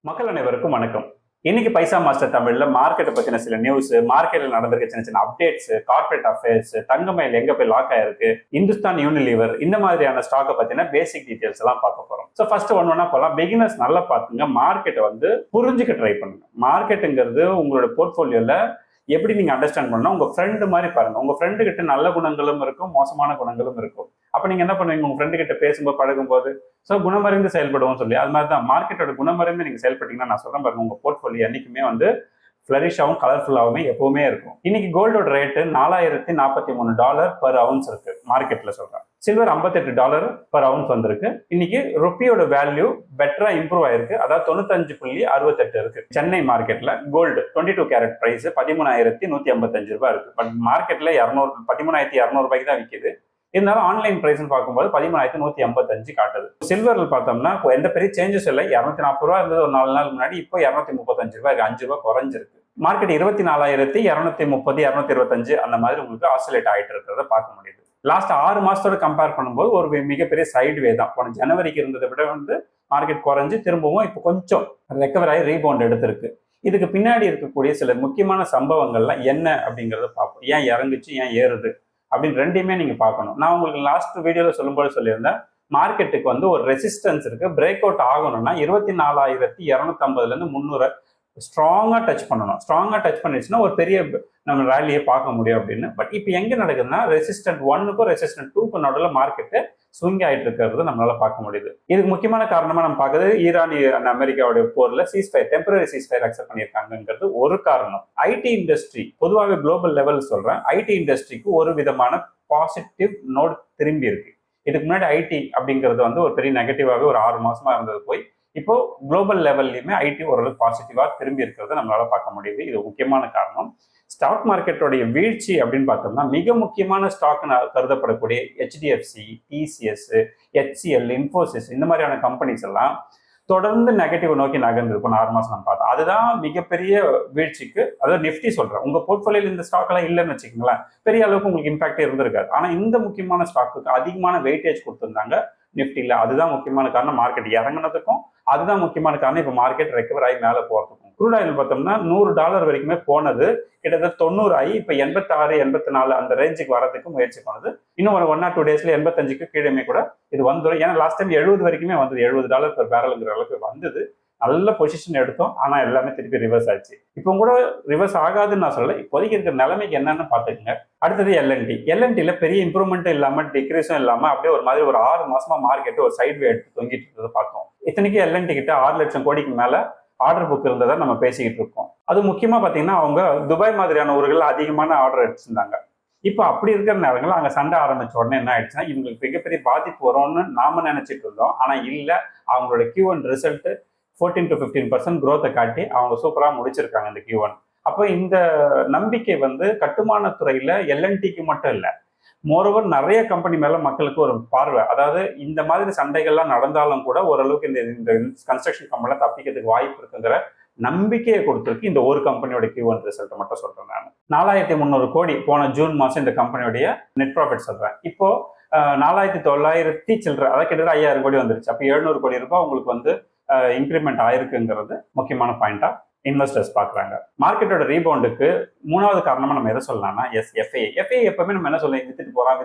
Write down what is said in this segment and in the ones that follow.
மக்கள் அனைவருக்கும் வணக்கம். இன்னைக்கு பைசா மாஸ்டர் தமிழ்ல மார்க்கெட்டை பத்தின சில நியூஸ், மார்க்கெட்ல நடந்திருக்க சின்ன சின்ன அப்டேட்ஸ், கார்பரேட் அஃபேர்ஸ், தங்கமயில் எங்க போய் லாக் ஆயிருக்கு, இந்துஸ்தான் யூனிலிவர், இந்த மாதிரியான ஸ்டாக்கை பத்தின பேசிக் டீடைல்ஸ் எல்லாம் பார்க்க போறோம். ஸோ ஃபர்ஸ்ட் ஒன்னா போலாம். பிகினர்ஸ் நல்லா பாத்துங்க, மார்க்கெட்டை புரிஞ்சுக்க ட்ரை பண்ணுங்க. மார்க்கெட்டுங்கிறது உங்களோட போர்ட்போலியோல எப்படி நீங்க அண்டர்ஸ்டாண்ட் பண்ணணும், உங்க ஃப்ரெண்டு மாதிரி பாருங்க. உங்க ஃப்ரெண்டு கிட்ட நல்ல குணங்களும் இருக்கும், மோசமான குணங்களும் இருக்கும். அப்ப நீங்க என்ன பண்ணுவீங்க, உங்க ஃப்ரெண்டு கிட்ட பேசும்போது பழகும்போது ஸோ குணமறிந்து செயல்படுவோம் சொல்லி அது மாதிரி தான் மார்க்கெட்டோட குணமறிந்து நீங்க செயல்பட்டீங்கன்னா நான் சொல்றேன் பாருங்க, உங்க போர்ட்ஃபோலியோ என்னைக்குமே ஃபிளரிஷாவும் கலர்ஃபுல்லாவுமே எப்பவுமே இருக்கும். இன்னைக்கு கோல்டோட ரேட்டு $4043 பெர் அவுன்ஸ் இருக்கு மார்க்கெட்ல சொல்றேன். சில்வர் $58 பெர் அவுன்ஸ் வந்திருக்கு. இன்னைக்கு ருப்பியோட வேல்யூ பெட்டரா இம்ப்ரூவ் ஆயிருக்கு, அதாவது 95.68 இருக்கு. சென்னை மார்க்கெட்ல கோல்டு 22 கேரட் பிரைஸ் $13,155 இருக்கு. பட் மார்க்கெட்ல 13,200 தான் விற்கிது. இருந்தாலும் ஆன்லைன் பிரைஸ் பார்க்கும்போது 13,155 காட்டுது. சில்வர்ல பார்த்தோம்னா எந்த பெரிய சேஞ்சஸ் இல்லை. $240 இருந்தது ஒரு 4 நாள் முன்னாடி, இப்போ $235 $5 குறைஞ்சிருக்கு. மார்க்கெட் 24,230 225 அந்த மாதிரி உங்களுக்கு ஆசிலேட் ஆகிட்டு இருக்கிறத பார்க்க முடியுது. லாஸ்ட் 6 மாசத்தோட கம்பேர் பண்ணும்போது ஒரு மிகப்பெரிய சைட்வே தான். போன ஜனவரிக்கு இருந்ததை விட மார்க்கெட் குறைஞ்சு திரும்பவும் இப்போ கொஞ்சம் ரெக்கவர் ஆகி ரீபவுண்ட் எடுத்திருக்கு. இதுக்கு பின்னாடி இருக்கக்கூடிய சில முக்கியமான சம்பவங்கள்லாம் என்ன அப்படிங்கிறத பார்ப்போம். ஏன் இறங்குச்சு, ஏன் ஏறுது அப்படின்னு ரெண்டையுமே நீங்க பார்க்கணும். நான் உங்களுக்கு லாஸ்ட் வீடியோல சொல்லும்போது சொல்லியிருந்தேன், மார்க்கெட்டுக்கு ஒரு ரெசிஸ்டன்ஸ் இருக்கு. பிரேக் அவுட் ஆகணும்னா 24,250 300 ஸ்ட்ராங்கா டச் பண்ணணும். ஸ்ட்ராங்கா டச் பண்ணிடுச்சுன்னா ஒரு பெரிய நம்ம ரேலியை பார்க்க முடியும் அப்படின்னு. பட் இப்போ எங்க நடக்குதுன்னா, ரெசிஸ்டன்ட் 1க்கும் ரெசிஸ்டன்ட் 2க்கும் நடுவில் மார்க்கெட்டு ஸ்விங் ஆயிட்டு இருக்கிறது நம்மளால பார்க்க முடியுது. இதுக்கு முக்கியமான காரணமா நம்ம பார்க்குறது, ஈரான் அண்ட் அமெரிக்காவுடைய போர்ல சீஸ்ஃபயர், டெம்பரரி சீஸ்ஃபயர் அக்செப்ட் பண்ணியிருக்காங்கிறது ஒரு காரணம். ஐடி இண்டஸ்ட்ரி பொதுவாக குளோபல் லெவல் சொல்றேன், ஐடி இண்டஸ்ட்ரிக்கு ஒரு விதமான பாசிட்டிவ் நோட் திரும்பி இருக்கு. இதுக்கு முன்னாடி ஐடி அப்படிங்கிறது ஒரு பெரிய நெகட்டிவாக ஒரு 6 மாசமா இருந்தது போய் இப்போ குளோபல் லெவல்லையுமே ஐடி ஓரளவுக்கு பாசிட்டிவா திரும்பி இருக்கிறத நம்மளால பார்க்க முடியுது. இது முக்கியமான காரணம். ஸ்டாக் மார்க்கெட்டோடைய வீழ்ச்சி அப்படின்னு பார்த்தோம்னா, மிக முக்கியமான ஸ்டாக் கருதப்படக்கூடிய HDFC, TCS, HCL, இன்ஃபோசிஸ் இந்த மாதிரியான கம்பெனிஸ் எல்லாம் தொடர்ந்து நெகட்டிவ் நோக்கி நகர்ந்துருக்கும். 6 மாசம் நம்ம பார்த்தோம். அதுதான் மிகப்பெரிய வீழ்ச்சிக்கு, அதாவது நிஃப்டி சொல்றேன். உங்க போர்ட்ஃபோலியோல இந்த ஸ்டாக் எல்லாம் இல்லைன்னு வச்சுக்கோங்களேன், பெரிய அளவுக்கு உங்களுக்கு இம்பாக்டே இருந்திருக்காது. ஆனா இந்த முக்கியமான ஸ்டாக்குக்கு அதிகமான வெயிட்டேஜ் கொடுத்திருந்தாங்க நிஃப்டியில். அதுதான் முக்கியமான காரணம் மார்க்கெட் இறங்கினதுக்கும். அதுதான் முக்கியமான காரணம் இப்போ மார்க்கெட் ரெக்கவர் ஆகி மேலே போகிறதுக்கும். க்ரூட் ஆயில் பார்த்தோம்னா $100 வரைக்குமே போனது, கிட்டத்தட்ட 90 ஆகி இப்போ 86 84 அந்த ரேஞ்சுக்கு வரதுக்கு முயற்சி பண்ணுது. இன்னும் ஒரு 1 or 2 டேஸ்ல 85க்கு கீழே கூட இது வந்துடும். ஏன்னா லாஸ்ட் டைம் 70 வரைக்குமே வந்தது, $70 பெர் பேரலுங்கிற அளவுக்கு வந்தது. நல்ல பொசிஷன் எடுத்தோம், ஆனா எல்லாமே திருப்பி ரிவர்ஸ் ஆச்சு. இப்போ கூட ரிவர்ஸ் ஆகாதுன்னு நான் சொல்லலை. இப்போதைக்கு இருக்கிற நிலைமைக்கு என்னன்னு பாத்துக்கோங்க. அடுத்தது எல்என்டில பெரிய இம்ப்ரூவ்மெண்ட்டும் இல்லாம டிக்ரீஸும் இல்லாம அப்படியே ஒரு மாதிரி ஒரு 6 மாசமா மார்க்கெட் ஒரு சைட்வே எடுத்து தொங்கிட்டு இருந்ததை பார்த்தோம். இத்தனைக்கு எல்என்டி கிட்ட 6 லட்சம் கோடிக்கு மேல ஆர்டர் புக் இருந்ததை நம்ம பேசிக்கிட்டு இருக்கோம். அது முக்கியமா பாத்தீங்கன்னா, அவங்க துபாய் மாதிரியான ஊர்கள் அதிகமான ஆர்டர் எடுத்திருந்தாங்க. இப்போ அப்படி இருக்கிற நேரங்கள் அங்கே சண்டை ஆரம்பிச்ச உடனே என்ன ஆயிடுச்சுன்னா, இவங்களுக்கு மிகப்பெரிய பாதிப்பு வரும்னு நாம நினைச்சிட்டு இருந்தோம். ஆனா இல்ல, அவங்களோட Q1 ரிசல்ட் 14 to 15% growth காட்டி அவங்க சூப்பரா முடிச்சிருக்காங்க இந்த Q1. அப்போ இந்த நம்பிக்கை கட்டுமான துறையில எல்என்டிக்கு மட்டும் இல்லை, மோரோவர் நிறைய கம்பெனி மேல மக்களுக்கு ஒரு பார்வை. அதாவது இந்த மாதிரி சண்டைகள்லாம் நடந்தாலும் கூட ஓரளவுக்கு இந்த கன்ஸ்ட்ரக்ஷன் கம்பெனில தப்பிக்கிறதுக்கு வாய்ப்பு இருக்குங்கிற நம்பிக்கையை கொடுத்துருக்கு இந்த ஒரு கம்பெனியோட Q1 ரிசல்ட் மட்டும் சொல்றேன். நான் 4,300 கோடி போன ஜூன் மாசம் இந்த கம்பெனியோடைய நெட் ப்ராஃபிட் சொல்றேன். இப்போ 4,900 சில்லற, அதாவது கிட்டத்தட்ட 5,000 கோடி வந்துருச்சு. அப்போ 700 கோடி ரூபாய் உங்களுக்கு இன்க்ரிமெண்ட் ஆயிருக்குங்கிறது முக்கியமான பாயிண்டா இன்வெஸ்டர்ஸ் பாக்குறாங்க. மார்க்கெட்டோட ரீபவுண்டுக்கு 3வது காரணமா நம்ம எதை சொல்லலாம்னா, FA எப்பவுமே நம்ம என்ன சொல்லுவோம், வித்துட்டு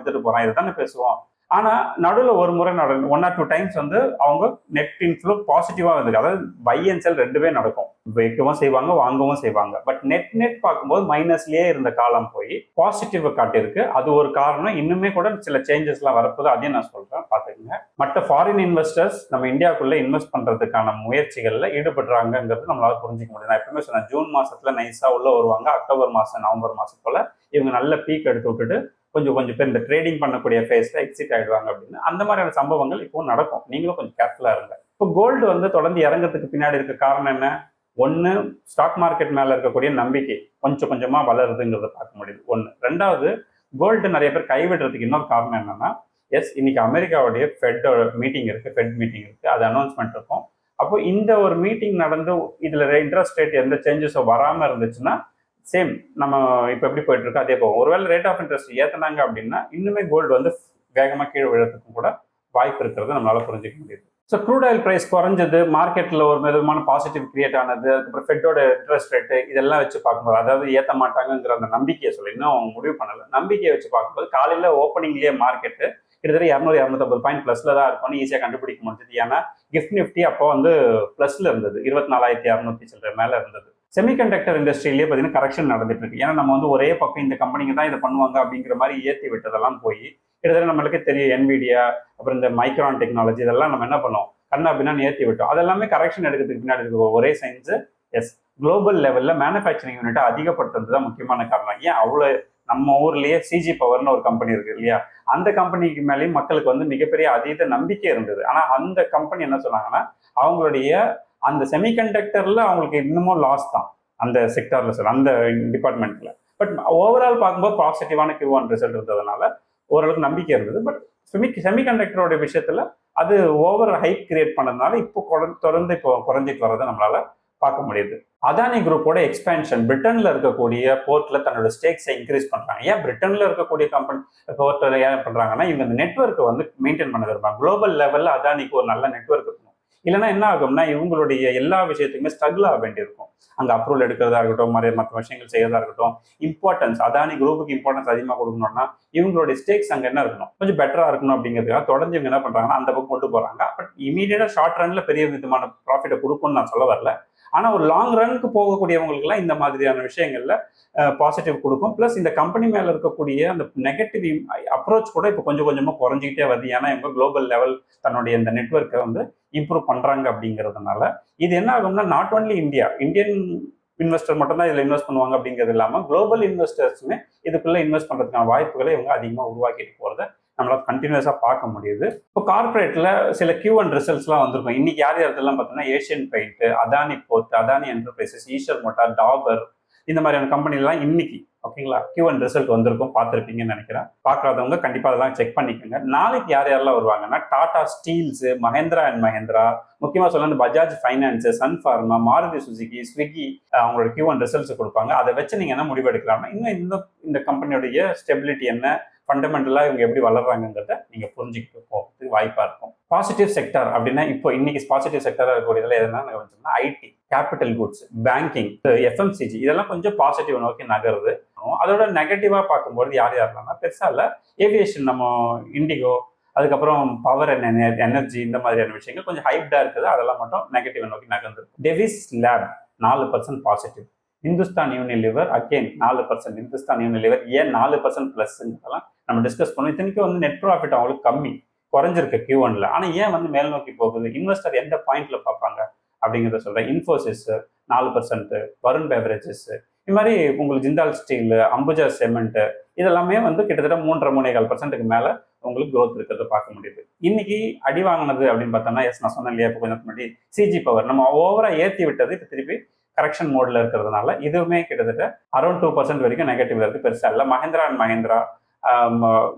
போறான் இதுதானே பேசுவோம். ஆனா நடுவில் ஒரு முறை 1 or 2 டைம்ஸ் அவங்க நெட் இன்ஃப்ளோ பாசிட்டிவா வந்திருக்கு. அதாவது பை அண்ட் செல் ரெண்டுமே நடக்கும், வைக்கவும் செய்வாங்க வாங்கவும் செய்வாங்க. பட் நெட் பார்க்கும்போது மைனஸ்லயே இருந்த காலம் போய் பாசிட்டிவ் காட்டியிருக்கு. அது ஒரு காரணம். இன்னுமே கூட சில சேஞ்சஸ் எல்லாம் வரப்போது, அதையும் நான் சொல்றேன் பாத்துக்கோங்க. மற்ற ஃபாரின் இன்வெஸ்டர்ஸ் நம்ம இந்தியாவுக்குள்ள இன்வெஸ்ட் பண்றதுக்கான முயற்சிகள்ல ஈடுபடுறாங்கிறது நம்மளால புரிஞ்சுக்க முடியும். நான் எப்பவுமே சொன்னேன், ஜூன் மாசத்துல நைஸா உள்ள வருவாங்க, அக்டோபர் மாசம் நவம்பர் மாசம் போல இவங்க நல்ல பீக் எடுத்து விட்டுட்டு கொஞ்சம் பேர் இந்த ட்ரேடிங் பண்ணக்கூடிய ஃபேஸ்ல எக்ஸிட் ஆயிடுவாங்க அப்படின்னு. அந்த மாதிரியான சம்பவங்கள் இப்போ நடக்கும். நீங்களும் கொஞ்சம் கேர்ஃபுல்லா இருங்க. இப்போ கோல்டு தொடர்ந்து இறங்கிறதுக்கு பின்னாடி இருக்க காரணம் என்ன? ஒன்று, ஸ்டாக் மார்க்கெட் மேல இருக்கக்கூடிய நம்பிக்கை கொஞ்சம் கொஞ்சமா வளருதுங்கிறத பார்க்க முடியுது. ஒன்று. ரெண்டாவது, கோல்டு நிறைய பேர் கைவிடுறதுக்கு இன்னொரு காரணம் என்னன்னா, இன்னைக்கு அமெரிக்காவுடைய ஃபெட் மீட்டிங் இருக்கு, அது அனௌன்ஸ்மெண்ட் இருக்கும். அப்போ இந்த ஒரு மீட்டிங் நடந்து இதுல இன்ட்ரெஸ்ட் ரேட் எந்த சேஞ்சஸும் வராம இருந்துச்சுன்னா, சேம் நம்ம இப்போ எப்படி போயிட்டு இருக்கோ அதே போகும். ஒருவேளை ரேட் ஆஃப் இன்ட்ரெஸ்ட் ஏற்றினாங்க அப்படின்னா இன்னுமே கோல்டு வேகமாக கீழே விழுறதுக்கும் கூட வாய்ப்பு இருக்கிறது நம்மளால புரிஞ்சுக்க முடியுது. ஸோ க்ரூட் ஆயில் பிரைஸ் குறைஞ்சது, மார்க்கெட்டில் ஒரு விதமான பாசிட்டிவ் கிரியேட் ஆனது, அதுக்கப்புறம் ஃபெட்டோட இன்ட்ரெஸ்ட் ரேட்டு இதெல்லாம் வச்சு பார்க்கும்போது, அதாவது ஏற்ற மாட்டாங்கிற அந்த நம்பிக்கையை சொல்லி இன்னும் அவங்க முடிவு பண்ணலை, நம்பிக்கையை வச்சு பார்க்கும்போது காலையில் ஓப்பனிங்லேயே மார்க்கெட்டு கிட்டத்தட்ட 200-250 பாயிண்ட் ப்ளஸில் தான் இருக்கும்னு ஈஸியாக கண்டுபிடிக்க முடிஞ்சது. ஏன்னா கிஃப்ட் நிஃப்டி அப்போ வந்து ப்ளஸில் இருந்தது, 24,600 சில்லற மேலே இருந்தது. செமிகண்டக்டர் இண்டஸ்ட்ரியிலேயே பார்த்தீங்கன்னா கரெக்ஷன் நடந்துட்டு இருக்கு. ஏன்னா நம்ம வந்து ஒரே பக்கம் இந்த கம்பெனிங்க தான் இதை பண்ணுவாங்க அப்படிங்கிற மாதிரி ஏற்றி விட்டதெல்லாம் போய் கிட்டத்தட்ட நம்மளுக்கு தெரியும் என்விடியா, அப்புறம் இந்த மைக்ரான் டெக்னாலஜி இதெல்லாம் நம்ம என்ன பண்ணோம், கண்ணா அப்படின்னா ஏற்றி விட்டோம். அதெல்லாமே கரெக்ஷன் எடுக்கிறதுக்கு பின்னாடி இருக்க ஒரே சயின்ஸ், எஸ், குளோபல் லெவலில் மேனுஃபேக்சரிங் யூனிட்டை அதிகப்படுத்துறது தான் முக்கியமான காரணம். ஏன் அவ்வளோ நம்ம ஊர்லேயே சிஜி பவர்னு ஒரு கம்பெனி இருக்கு இல்லையா, அந்த கம்பெனிக்கு மேலேயும் மக்களுக்கு வந்து மிகப்பெரிய அதீத நம்பிக்கை இருந்தது. ஆனால் அந்த கம்பெனி என்ன சொன்னாங்கன்னா, அவங்களுடைய அந்த செமிகண்டக்டரில் அவங்களுக்கு இன்னமும் லாஸ் தான் அந்த செக்டாரில் சார், அந்த டிபார்ட்மெண்ட்டில். பட் ஓவரால் பார்க்கும்போது பாசிட்டிவான Q1 ரிசல்ட் இருந்ததுனால ஓரளவுக்கு நம்பிக்கை இருந்தது. பட் செமிகண்டக்டரோட விஷயத்தில் அது ஓவர் ஹைப் கிரியேட் பண்ணதுனால இப்போ தொடர்ந்து இப்போ குறைஞ்சிட்டு வர்றதை நம்மளால பார்க்க முடியுது. அதானி குரூப்போட எக்ஸ்பேன்ஷன், பிரிட்டன்ல இருக்கக்கூடிய போர்ட்ல தன்னோட ஸ்டேக்ஸை இன்க்ரீஸ் பண்றாங்க. ஏன் பிரிட்டன்ல இருக்கக்கூடிய கம்பெனி போர்ட்ல ஏன் பண்றாங்கன்னா, இவங்க இந்த நெட்வொர்க்கை வந்து மெயின்டைன் பண்ண விரும்புறாங்க. குளோபல் லெவல்ல அதானிக்கு ஒரு நல்ல நெட்வொர்க் இருக்கணும். இல்லைன்னா என்ன ஆகும்னா, இவங்களுடைய எல்லா விஷயத்துக்குமே ஸ்ட்ரகிள் ஆக வேண்டியிருக்கும். அங்கே அப்ரூவல் எடுக்கிறதா இருக்கட்டும், மற்ற விஷயங்கள் செய்யறதா இருக்கட்டும். இம்பார்ட்டன்ஸ், அதானி குரூப்புக்கு இம்பார்ட்டன்ஸ் அதிகமாக கொடுக்கணும்னா இவங்களுடைய ஸ்டேக்ஸ் அங்கே என்ன இருக்கணும், கொஞ்சம் பெட்டரா இருக்கணும் அப்படிங்கிறதுக்காக தொடர்ந்து இவங்க என்ன பண்றாங்கன்னா அந்த பக்கம் கொண்டு போறாங்க. பட் இமீடியட்டா ஷார்ட் ரன்ல பெரிய விதமான ப்ராஃபிட்டை கொடுக்கும்னு நான் சொல்ல வரல. ஆனால் ஒரு லாங் ரனுக்கு போகக்கூடியவங்களுக்குலாம் இந்த மாதிரியான விஷயங்கள்ல பாசிட்டிவ் கொடுக்கும். ப்ளஸ் இந்த கம்பெனி மேலே இருக்கக்கூடிய அந்த நெகட்டிவ் அப்ரோச் கூட இப்போ கொஞ்சம் கொஞ்சமாக குறைஞ்சிக்கிட்டே வருது. ஏன்னா இவங்க குளோபல் லெவல் தன்னுடைய இந்த நெட்வொர்க்கை வந்து இம்ப்ரூவ் பண்ணுறாங்க அப்படிங்கிறதுனால இது என்ன ஆகும்னா, நாட் ஒன்லி இந்தியன் இன்வெஸ்டர் மட்டும் தான் இதில் இன்வெஸ்ட் பண்ணுவாங்க அப்படிங்கிறது இல்லாமல் குளோபல் இன்வெஸ்டர்ஸுமே இதுக்குள்ளே இன்வெஸ்ட் பண்ணுறதுக்கான வாய்ப்புகளை இவங்க அதிகமாக உருவாக்கிட்டு போகிறத நம்மளால் கண்டினியூஸாக பார்க்க முடியுது. இப்போ கார்பரேட்டில் சில Q1 ரிசல்ட்ஸ்லாம் வந்திருக்கும். இன்னைக்கு யார் யாரெல்லாம் பார்த்தீங்கன்னா, Asian paint, Adani port, Adani enterprises, Eswar motor, Dabur, இந்த மாதிரியான கம்பெனிலாம் இன்னைக்கு ஓகேங்களா Q1 ரிசல்ட் வந்திருக்கும், பார்த்துருப்பீங்கன்னு நினைக்கிறேன். பார்க்காதவங்க கண்டிப்பாக அதெல்லாம் செக் பண்ணிக்கோங்க. நாளைக்கு யார் யாரெல்லாம் வருவாங்கன்னா, டாடா ஸ்டீல்ஸ், மஹேந்திரா அண்ட் மஹேந்திரா, முக்கியமாக சொல்ல இந்த Bajaj finance, sun pharma, Maruti Suzuki, Swiggy அவங்களோட Q1 ரிசல்ட்ஸ் கொடுப்பாங்க. அதை வச்சு நீங்கள் என்ன முடிவு எடுக்கலாம்னா, இன்னும் இந்த கம்பெனியோடைய ஸ்டெபிலிட்டி என்ன, ஃபண்டமெண்டலாக இவங்க எப்படி வளர்றாங்கிறத நீங்கள் புரிஞ்சுக்கிட்டு போகிறதுக்கு வாய்ப்பாக இருக்கும். பாசிட்டிவ் செக்டர் அப்படின்னா இப்போ இன்னைக்கு பாசிட்டிவ் செக்டராக இருக்கக்கூடியதில் எதுனா IT, capital goods, banking, FMCG இதெல்லாம் கொஞ்சம் பாசிட்டிவ் நோக்கி நகருது. அதோட நெகட்டிவாக பார்க்கும்போது யாரெல்லாம் பெருசாக இல்லை, ஏவியேஷன், நம்ம இண்டிகோ, அதுக்கப்புறம் பவர் அண்ட் எனர்ஜி, இந்த மாதிரியான விஷயங்கள் கொஞ்சம் ஹைப்டாக இருக்குது. அதெல்லாம் மட்டும் நெகட்டிவ் நோக்கி நகர்ந்துருக்கு. Divi's lab 4% positive, Hindustan Unilever again 4%. Hindustan Unilever ஏன் 4% ப்ளஸ்ங்கிறதெல்லாம் நம்ம டிஸ்கஸ் பண்ணோம். இத்தனைக்கும் வந்து நெட் ப்ராஃபிட் அவங்களுக்கு கம்மி குறைஞ்சிருக்கு Q1ல. ஆனால் ஏன் வந்து மேல் நோக்கி போகுது, இன்வெஸ்டர் எந்த பாயிண்ட்ல பார்ப்பாங்க அப்படிங்கிறத சொல்கிறேன். இன்ஃபோசிஸ் 4%, வருண் பெவரேஜஸ், இது மாதிரி உங்களுக்கு ஜிந்தால் ஸ்டீல், அம்புஜா சிமெண்ட் இதெல்லாமே வந்து கிட்டத்தட்ட 3.5% மேலே உங்களுக்கு growth இருக்கிறத பார்க்க முடியுது. இன்னைக்கு அடி வாங்கினது அப்படின்னு பார்த்தோம்னா, எஸ் நான் சொன்னேன் இல்லையா, இப்போ கொஞ்சம் முன்னாடி சிஜி பவர் நம்ம ஓவரா ஏற்றி விட்டது இப்போ திருப்பி கரெக்ஷன் மோட்ல இருக்கிறதுனால இதுவுமே கிட்டத்தட்ட அரௌண்ட் 2% வரைக்கும் நெகட்டிவ்ல இருக்கு. பெருசா இல்லை. மஹேந்திரா அண்ட் மஹேந்திரா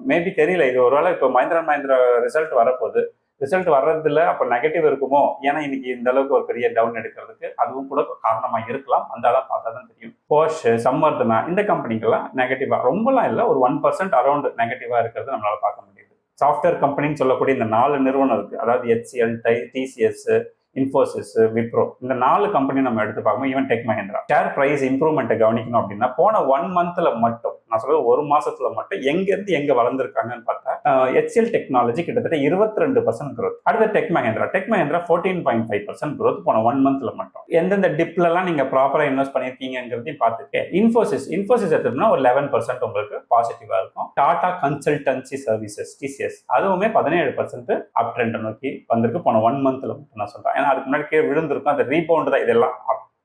மேபி தெரியல, இது ஒருவேளை இப்போ மஹேந்திரா அண்ட் மஹேந்திரா ரிசல்ட் வரப்போகுது. ரிசல்ட் வர்றதுல அப்போ நெகட்டிவ் இருக்குமோ, ஏன்னா இன்னைக்கு இந்த அளவுக்கு ஒரு பெரிய டவுன் எடுக்கிறதுக்கு அதுவும் கூட காரணமாக இருக்கலாம். அந்த அளவு பார்த்தா தான் தெரியும். போஷ், சம்மர்தனா, இந்த கம்பெனிக்கெல்லாம் நெகட்டிவா ரொம்பலாம் இல்லை, ஒரு 1% அரௌண்ட் நெகட்டிவா இருக்கிறது நம்மளால பார்க்க முடியுது. சாஃப்ட்வேர் கம்பெனின்னு சொல்லக்கூடிய இந்த 4 நிறுவனம் இருக்கு, அதாவது HCL, TCS, இன்ஃபோசிஸ், விப்ரோ, இந்த 4 கம்பெனி நம்ம எடுத்து பார்க்கணும். Even tech Mahindra share price இம்ப்ரூவ்மெண்ட்டை கவனிக்கணும் அப்படின்னா, போன 1 மந்த்ல மட்டும், நான் சொல்றது 1 மாசத்துல மட்டும் எங்கேருந்து எங்க வளர்ந்துருக்காங்கன்னு பார்த்தா, HCL டெக்னாலஜி கிட்டத்தட்ட 22% growth. அடுத்த டெக் மஹேந்திரா 14.5% growth போன 1 மந்த்ல மட்டும். எந்தெந்த டிப்லலாம் நீங்க ப்ராப்பரா இன்வெஸ்ட் பண்ணிருக்கீங்கிறதையும் பார்த்துட்டு, இன்ஃபோசிஸ் எடுத்தோம்னா ஒரு 11% உங்களுக்கு பாசிட்டிவா இருக்கும். டாடா கன்சல்டன்சி சர்வீசஸ், TCS, அதுவுமே 17% அப் ட்ரெண்ட் நோக்கி வந்திருக்கு போன 1 மந்த்ல மட்டும் நான் சொல்றேன். ஏன்னா அதுக்கு முன்னாடி கீழே விழுந்திருக்கும், அது ரீபவுண்ட் தான். இதெல்லாம்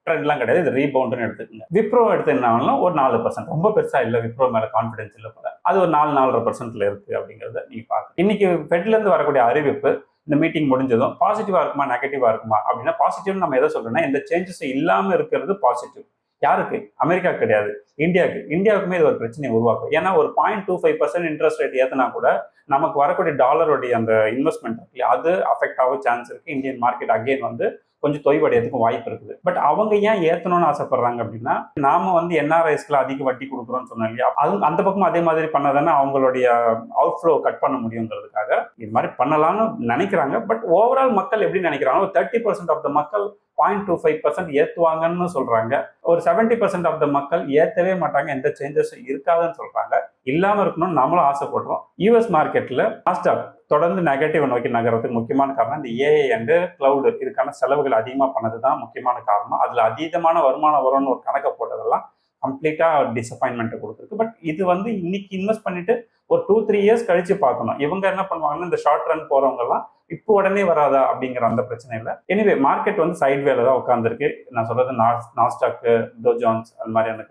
ட்ரெண்ட்லாம் கிடையாது, இது ரீபவுண்ட்னு எடுத்துக்கோங்க. விப்ரோ எடுத்துனாலும் ஒரு 4%, ரொம்ப பெருசா இல்லை, விப்ரோ மேல கான்ஃபிடன்ஸ் இல்லை போல, அது ஒரு 4.5% இருக்கு அப்படிங்கிறத நீங்க பாருங்க. இன்னைக்கு ஃபெட்ல இருந்து வரக்கூடிய அறிவிப்பு, இந்த மீட்டிங் முடிஞ்சதும் பாசிட்டிவா இருக்குமா நெகட்டிவா இருக்குமா அப்படின்னா, பாசிட்டிவ் நம்ம எதை சொல்றோம்னா, இந்த சேஞ்சஸ் இல்லாம இருக்கிறது பாசிட்டிவ். யாருக்கு? அமெரிக்கா கிடையாது, இந்தியாவுக்குமே இது ஒரு பிரச்சனையை உருவாக்கும். ஏன்னா ஒரு 0.25% இன்ட்ரெஸ்ட் ரேட் ஏற்றினா கூட நமக்கு வரக்கூடிய டாலருடைய அந்த இன்வெஸ்ட்மெண்ட் அது அஃபெக்ட் ஆக சான்ஸ் இருக்கு. இந்தியன் மார்க்கெட் அகெயின் வந்து கொஞ்சம் தொய்வடையதுக்கும் வாய்ப்பு இருக்குது. பட் அவங்க ஏன் ஏற்றணும்னு ஆசைப்படுறாங்க அப்படின்னா, நாம வந்து என்ஆர்ஐஸ்க்குல அதிக வட்டி கொடுக்குறோம்னு சொன்னோம் இல்லையா, அது அந்த பக்கம் அதே மாதிரி பண்ணாதானே அவங்களுடைய அவுட்ஃப்ளோ கட் பண்ண முடியுங்கிறதுக்காக இது மாதிரி பண்ணலாம்னு நினைக்கிறாங்க. பட் ஓவரால் மக்கள் எப்படி நினைக்கிறாங்க, 30% ஆஃப் த மக்கள் 0.25% ஏற்றுவாங்கன்னு சொல்றாங்க. ஒரு 70% ஆஃப் த மக்கள் ஏற்றவே மாட்டாங்க, எந்த சேஞ்சஸும் இருக்காதுன்னு சொல்றாங்க. இல்லாமல் இருக்கணும்னு நம்மளும் ஆசைப்படுறோம். யூஎஸ் மார்க்கெட்டில் நாஸ்டாக் தொடர்ந்து நெகட்டிவ் நோக்கி நகரத்துக்கு முக்கியமான காரணம் இந்த ஏஐ அண்ட் கிளவுடு இதுக்கான செலவுகள் அதிகமாக பண்ணது தான் முக்கியமான காரணம். அதில் அதீதமான வருமானம் வரும்னு ஒரு கணக்கை போட்டதெல்லாம் கம்ப்ளீட்டாக டிசப்பாயின்மெண்ட்டை கொடுத்துருக்கு. பட் இது வந்து இன்னைக்கு இன்வெஸ்ட் பண்ணிட்டு ஒரு 2-3 இயர்ஸ் கழிச்சு பார்க்கணும். இவங்க என்ன பண்ணுவாங்கன்னா, இந்த ஷார்ட் ரன் போறவங்கலாம் இப்போ உடனே வராதா அப்படிங்கிற அந்த பிரச்சனை இல்லை. எனிவே மார்க்கெட் வந்து சைட்வேல தான் உட்காந்துருக்கு. நான் சொல்றது நாஸ்டாக், டோ ஜோன்ஸ் அந்த மாதிரியான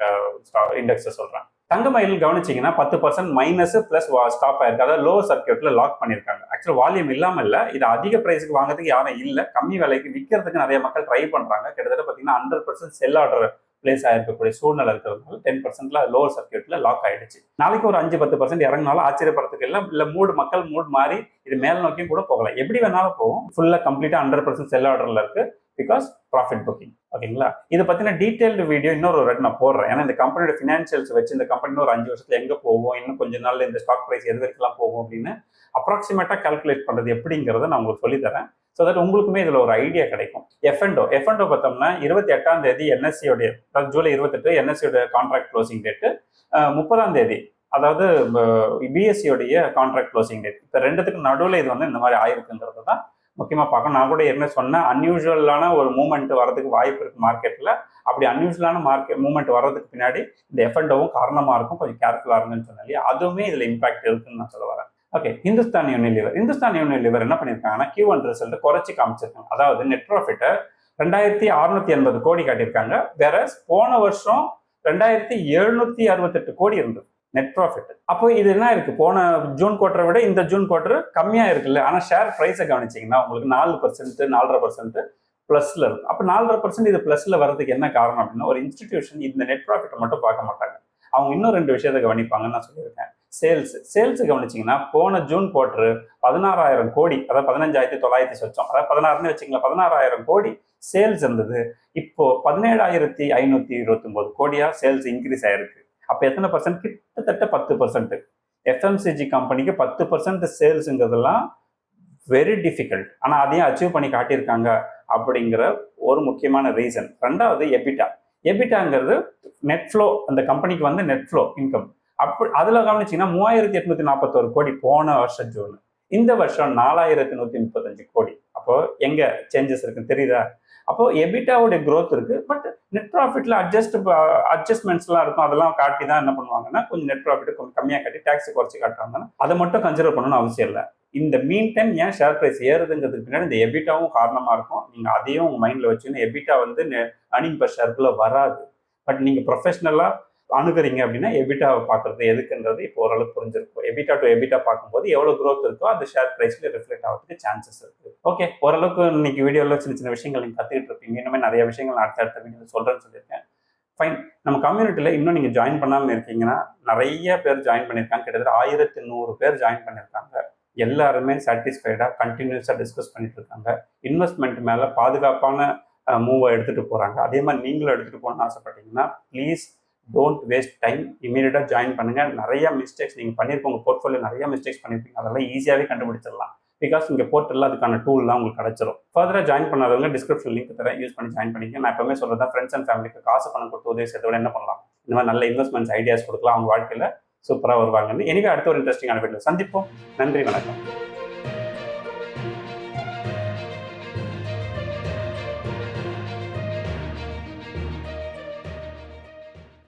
இண்டெக்ஸை சொல்றேன். தங்கமயில் கவனிச்சிங்கன்னா 10% மைனஸ் பிளஸ் ஸ்டாப் ஆயிருக்கு. அதாவது லோவர் சர்க்கியூட்ல லாக் பண்ணியிருக்காங்க. ஆக்சுவலா வால்யூம் இல்லாம இல்லை, இது அதிக பிரைஸுக்கு வாங்குறதுக்கு யாரும் இல்லை, கம்மி விலைக்கு விற்கிறதுக்கு நிறைய மக்கள் ட்ரை பண்றாங்க. கிட்டத்தட்ட பார்த்தீங்கன்னா 100% செல் ஆர்டர் பிளேஸ் ஆயிருக்கக்கூடிய சூழ்நிலை இருக்கிறதுனால 10%ல லோவர் சர்க்கியூட்ல லாக் ஆயிடுச்சு. நாளைக்கு ஒரு 5-10% இறங்கினாலும் ஆச்சரியப்படுறதுக்கு இல்லை மக்கள் மூட் மாறி இது மேல் நோக்கியும் கூட போகலாம். எப்படி வேணாலும் போகும். ஃபுல்லா கம்ப்ளீட்டா 100% செல் ஆர்டர்ல இருக்கு. Because profit booking. ஓகேங்களா? இதை பத்தின டீடைல்டு வீடியோ இன்னொரு நான் போடுறேன். ஏன்னா இந்த கம்பெனியோட ஃபினான்ஷியல்ஸ் வச்சு இந்த கம்பெனி ஒரு 5 வருஷத்துல எங்க போகும், இன்னும் கொஞ்ச நாள்ல இந்த ஸ்டாக் பிரைஸ் எது வரைக்கும் போகும் அப்படின்னு அப்ராக்சிமேட்டா கால்குலேட் பண்றது எப்படிங்கிறத நான் உங்களுக்கு சொல்லி தரேன். ஸோ தட் உங்களுக்குமே இதுல ஒரு ஐடியா கிடைக்கும். எஃப்என்டோ பார்த்தோம்னா 28ஆம் தேதி என்எஸ்சியோடைய, ஜூலை 28 என்எஸ்சியோட கான்ட்ராக்ட் க்ளோசிங் டேட்டு, 30ஆம் தேதி அதாவது பிஎஸ்சியோடைய கான்ட்ராக்ட் க்ளோசிங் டேட். இப்போ ரெண்டுத்துக்கும் நடுவில் இது வந்து இந்த மாதிரி ஆயிருக்குங்கிறது தான் முக்கியமாக பார்க்கணும். நான் கூட என்ன சொன்னேன், அன்யூஷுவலான ஒரு மூவ்மெண்ட் வரதுக்கு வாய்ப்பு இருக்கு மார்க்கெட்டில். அப்படி அன்யூஷுவலான மூவ்மெண்ட் வர்றதுக்கு பின்னாடி இந்த எஃப்என்டோவும் காரணமாக இருக்கும். கொஞ்சம் கேர்ஃபுல்லாக இருங்கன்னு சொன்னேன் இல்லையா, அதுவுமே இதில் இம்பாக்ட் இருக்குன்னு நான் சொல்ல வரேன். ஓகே, இந்துஸ்தான் யூனிலிவர் என்ன பண்ணியிருக்காங்கன்னா Q1 ரிசல்ட் குறைச்சி காமிச்சிருக்காங்க. அதாவது நெட் ப்ராஃபிட்டை 2680 கோடி காட்டியிருக்காங்க. வேற போன வருஷம் 2768 கோடி இருந்தது நெட் ப்ராஃபிட். அப்போ இது என்ன இருக்கு, போன ஜூன் குவார்டரை விட இந்த ஜூன் குவார்டர் கம்மியா இருக்குல்ல. ஆனா ஷேர் பிரைஸை கவனிச்சிங்கன்னா உங்களுக்கு 4%, 4.5% பிளஸ்ல இருக்கும். அப்போ 4.5% இது பிளஸ்ல வர்றதுக்கு என்ன காரணம் அப்படின்னா, ஒரு இன்ஸ்டிடியூஷன் இந்த நெட் ப்ராஃபிட்டை மட்டும் பார்க்க மாட்டாங்க. அவங்க இன்னும் 2 விஷயத்தை கவனிப்பாங்கன்னு நான் சொல்லியிருக்கேன். சேல்ஸ் கவனிச்சிங்கன்னா போன ஜூன் குவார்டர் 16,000 கோடி, அதாவது 15,900 சொச்சம், அதாவது 16 வச்சுங்களா, 16,000 கோடி சேல்ஸ் இருந்தது. இப்போ 17,529 கோடியா சேல்ஸ் இன்க்ரீஸ் ஆயிருக்கு. அப்போ எத்தனை பர்சன்ட்? கிட்டத்தட்ட 10%. எஃப்எம்சிஜி கம்பெனிக்கு 10% சேல்ஸுங்கிறதெல்லாம் வெரி டிஃபிகல்ட். ஆனால் அதையும் அச்சீவ் பண்ணி காட்டியிருக்காங்க அப்படிங்கிற ஒரு முக்கியமான ரீசன். ரெண்டாவது எபிட்டாங்கிறது நெட் ஃப்ளோ, அந்த கம்பெனிக்கு வந்து நெட் ஃப்ளோ இன்கம். அப்படி அதில் கவனிச்சிங்கன்னா 3,841 கோடி போன வருஷம் ஜூன். இந்த வருஷம் 4,135 கோடி. அப்போ எங்க சேஞ்சஸ் இருக்குன்னு தெரியுதா? அப்போ எபிட்டாவுடைய க்ரோத் இருக்கு. பட் நெட் ப்ராஃபிட்ல அட்ஜஸ்ட்மெண்ட்ஸ்லாம் இருக்கும். அதெல்லாம் காட்டி தான் என்ன பண்ணுவாங்கன்னா, கொஞ்சம் நெட் ப்ராஃபிட் கொஞ்சம் கம்மியாக காட்டி டேக்ஸ் குறைச்சி காட்டுறாங்கன்னா அதை மட்டும் கன்சிடர் பண்ணணும்னு அவசியம் இல்லை. இந்த மீன் டைம் ஏன் ஷேர் பிரைஸ் ஏறுதுங்கிறதுக்கு பின்னாடி இந்த எபிட்டாவும் காரணமா இருக்கும். நீங்க அதையும் உங்க மைண்ட்ல வச்சுன்னு, எபிட்டா வந்து earning per shareக்குள்ள வராது. பட் நீங்க ப்ரொஃபஷனலா அணுகுறீங்க அப்படின்னா எபிட்டாவை பார்க்கறது எதுக்குன்றது இப்போ ஓரளவுக்கு புரிஞ்சிருக்கும். எபிட்டா டு எபிட்டா பார்க்கும்போது எவ்வளவு க்ரோத் இருக்கோ அந்த ஷேர் பிரைஸ்ல ரிஃப்ளெக்ட் ஆகிறதுக்கு சான்சஸ் இருக்கு. ஓகே, ஓரளவுக்கு இன்னைக்கு வீடியோவில் சின்ன விஷயங்கள் நீங்க கத்துக்கிட்டு இருப்பீங்க. இன்னுமே நிறைய விஷயங்கள் அடுத்த வீடியோ சொல்றேன்னு சொல்லியிருக்கேன். ஃபைன். நம்ம கம்யூனிட்டியில இன்னும் நீங்க ஜாயின் பண்ணாமல் இருக்கீங்கன்னா, நிறைய பேர் ஜாயின் பண்ணியிருக்காங்க. கிட்டத்தட்ட 1100 பேர் ஜாயின் பண்ணியிருக்காங்க. எல்லாருமே சாட்டிஸ்ஃபைடா கண்டினியூஸாக டிஸ்கஸ் பண்ணிட்டு இருக்காங்க. இன்வெஸ்ட்மெண்ட் மேல பாதுகாப்பான மூவை எடுத்துட்டு போறாங்க. அதே மாதிரி நீங்களும் எடுத்துட்டு போகணும்னு ஆசைப்பட்டீங்கன்னா ப்ளீஸ் டோன்ட் வேஸ்ட் டைம், இமீடியட்டாக ஜாயின் பண்ணுங்க. நிறைய மிஸ்டேக்ஸ் நீங்கள் பண்ணியிருப்போங்க, போர்ட்ஃபோலியோ நிறைய மிஸ்டேக்ஸ் பண்ணியிருப்பீங்க, அதெல்லாம் ஈஸியாகவே கண்டுபிடிச்சிடலாம். பிகாஸ் இங்கே போர்ட்டலில் அதுக்கான டூல்லாம் உங்களுக்கு கிடைச்சிரும். ஃபர்தராக ஜாயின் பண்ணாதவங்க டிஸ்கிரிப்ஷன் லிங்க் தரேன், யூஸ் பண்ணி ஜாயின் பண்ணிக்க. நான் எப்பவுமே சொல்றதா, ஃப்ரெண்ட்ஸ் அண்ட் ஃபேமிலிக்கு காசு பணம் கொடுத்து உதவி செய்யறத விட என்ன பண்ணலாம், இந்த மாதிரி நல்ல இன்வெஸ்ட்மெண்ட்ஸ் ஐடியாஸ் கொடுக்கலாம், அவங்க வாழ்க்கையில் சூப்பராக வருவாங்கன்னு. எனவே அடுத்த ஒரு இன்ட்ரெஸ்டிங்கான வீடியோ சந்திப்போம். நன்றி, வணக்கம்.